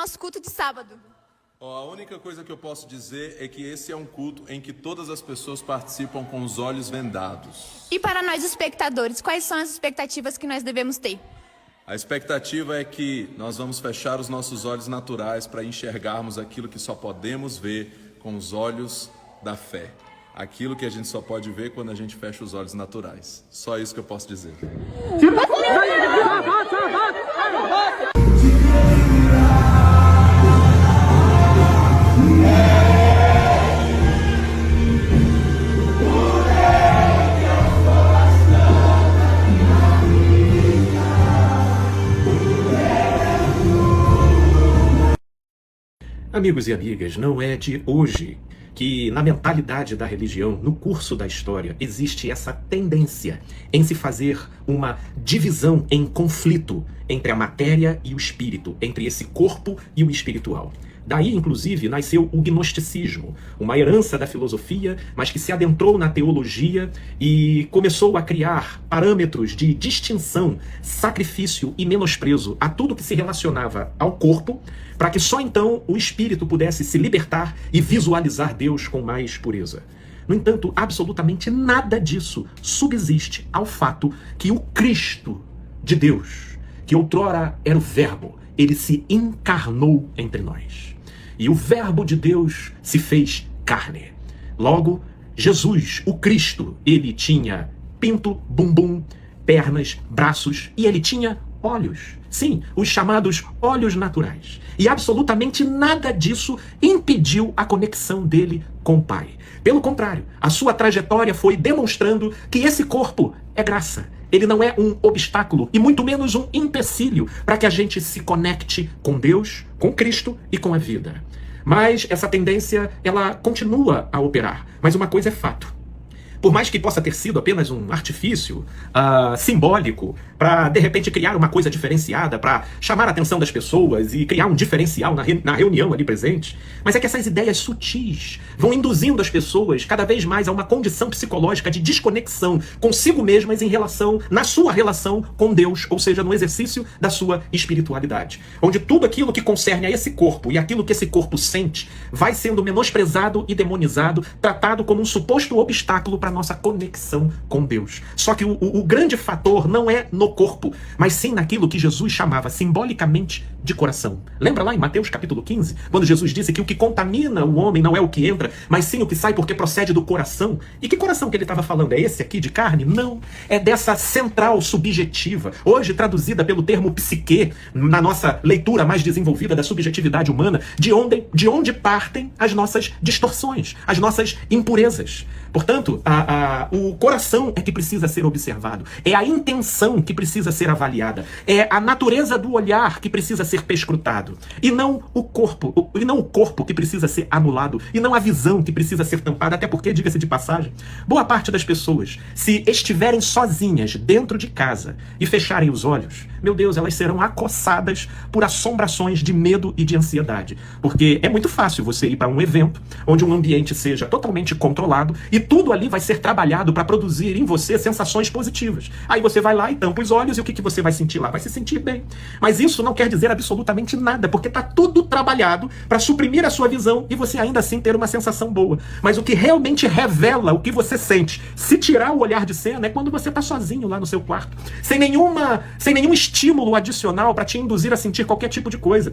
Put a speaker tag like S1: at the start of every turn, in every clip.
S1: nosso culto de sábado?
S2: A única coisa que eu posso dizer é que esse é um culto em que todas as pessoas participam com os olhos vendados.
S1: E para nós espectadores, quais são as expectativas que nós devemos ter?
S2: A expectativa é que nós vamos fechar os nossos olhos naturais para enxergarmos aquilo que só podemos ver com os olhos da fé. Aquilo que a gente só pode ver quando a gente fecha os olhos naturais. Só isso que eu posso dizer.
S3: Amigos e amigas, não é de hoje que na mentalidade da religião, no curso da história, existe essa tendência em se fazer uma divisão em conflito entre a matéria e o espírito, entre esse corpo e o espiritual. Daí, inclusive, nasceu o gnosticismo, uma herança da filosofia, mas que se adentrou na teologia e começou a criar parâmetros de distinção, sacrifício e menosprezo a tudo que se relacionava ao corpo, para que só então o espírito pudesse se libertar e visualizar Deus com mais pureza. No entanto, absolutamente nada disso subsiste ao fato que o Cristo de Deus, que outrora era o Verbo, ele se encarnou entre nós. E o Verbo de Deus se fez carne. Logo, Jesus, o Cristo, ele tinha pinto, bumbum, pernas, braços e ele tinha olhos. Sim, os chamados olhos naturais. E absolutamente nada disso impediu a conexão dele com o Pai. Pelo contrário, a sua trajetória foi demonstrando que esse corpo é graça. Ele não é um obstáculo e muito menos um empecilho para que a gente se conecte com Deus, com Cristo e com a vida. Mas essa tendência, ela continua a operar. Mas uma coisa é fato. Por mais que possa ter sido apenas um artifício simbólico para, de repente, criar uma coisa diferenciada, para chamar a atenção das pessoas e criar um diferencial na reunião ali presente, mas é que essas ideias sutis vão induzindo as pessoas cada vez mais a uma condição psicológica de desconexão consigo mesmas na sua relação com Deus, ou seja, no exercício da sua espiritualidade. Onde tudo aquilo que concerne a esse corpo e aquilo que esse corpo sente vai sendo menosprezado e demonizado, tratado como um suposto obstáculo para nossa conexão com Deus. Só que o grande fator não é no corpo, mas sim naquilo que Jesus chamava simbolicamente de coração. Lembra lá em Mateus capítulo 15, quando Jesus disse que o que contamina o homem não é o que entra, mas sim o que sai porque procede do coração? E que coração que ele estava falando? É esse aqui de carne? Não. É dessa central subjetiva, hoje traduzida pelo termo psique, na nossa leitura mais desenvolvida da subjetividade humana, de onde partem as nossas distorções, as nossas impurezas. Portanto, o coração é que precisa ser observado, é a intenção que precisa ser avaliada, é a natureza do olhar que precisa ser perscrutado, e não o corpo que precisa ser anulado, e não a visão que precisa ser tampada, até porque, diga-se de passagem, boa parte das pessoas, se estiverem sozinhas dentro de casa e fecharem os olhos, meu Deus, elas serão acossadas por assombrações de medo e de ansiedade, porque é muito fácil você ir para um evento onde um ambiente seja totalmente controlado e tudo ali vai ser trabalhado para produzir em você sensações positivas. Aí você vai lá e tampa os olhos e o que você vai sentir lá? Vai se sentir bem. Mas isso não quer dizer absolutamente nada, porque está tudo trabalhado para suprimir a sua visão e você ainda assim ter uma sensação boa. Mas o que realmente revela o que você sente, se tirar o olhar de cena, é quando você está sozinho lá no seu quarto, sem nenhum estímulo adicional para te induzir a sentir qualquer tipo de coisa.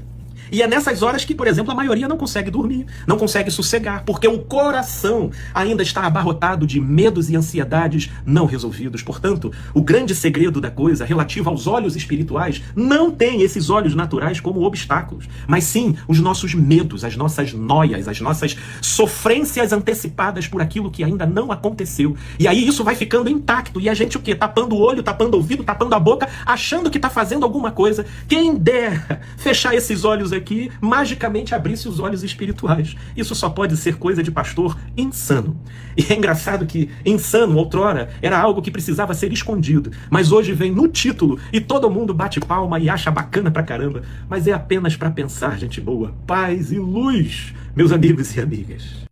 S3: E é nessas horas que, por exemplo, a maioria não consegue dormir, não consegue sossegar, porque o coração ainda está abarrotado de medos e ansiedades não resolvidos. Portanto, o grande segredo da coisa, relativo aos olhos espirituais, não tem esses olhos naturais como obstáculos, mas sim os nossos medos, as nossas noias, as nossas sofrências antecipadas por aquilo que ainda não aconteceu. E aí isso vai ficando intacto, e a gente o quê? Tapando o olho, tapando o ouvido, tapando a boca, achando que está fazendo alguma coisa. Quem dera fechar esses olhos aqui, magicamente abrisse os olhos espirituais. Isso só pode ser coisa de pastor insano. E é engraçado que insano, outrora, era algo que precisava ser escondido, mas hoje vem no título e todo mundo bate palma e acha bacana pra caramba, mas é apenas pra pensar, gente boa. Paz e luz, meus amigos e amigas.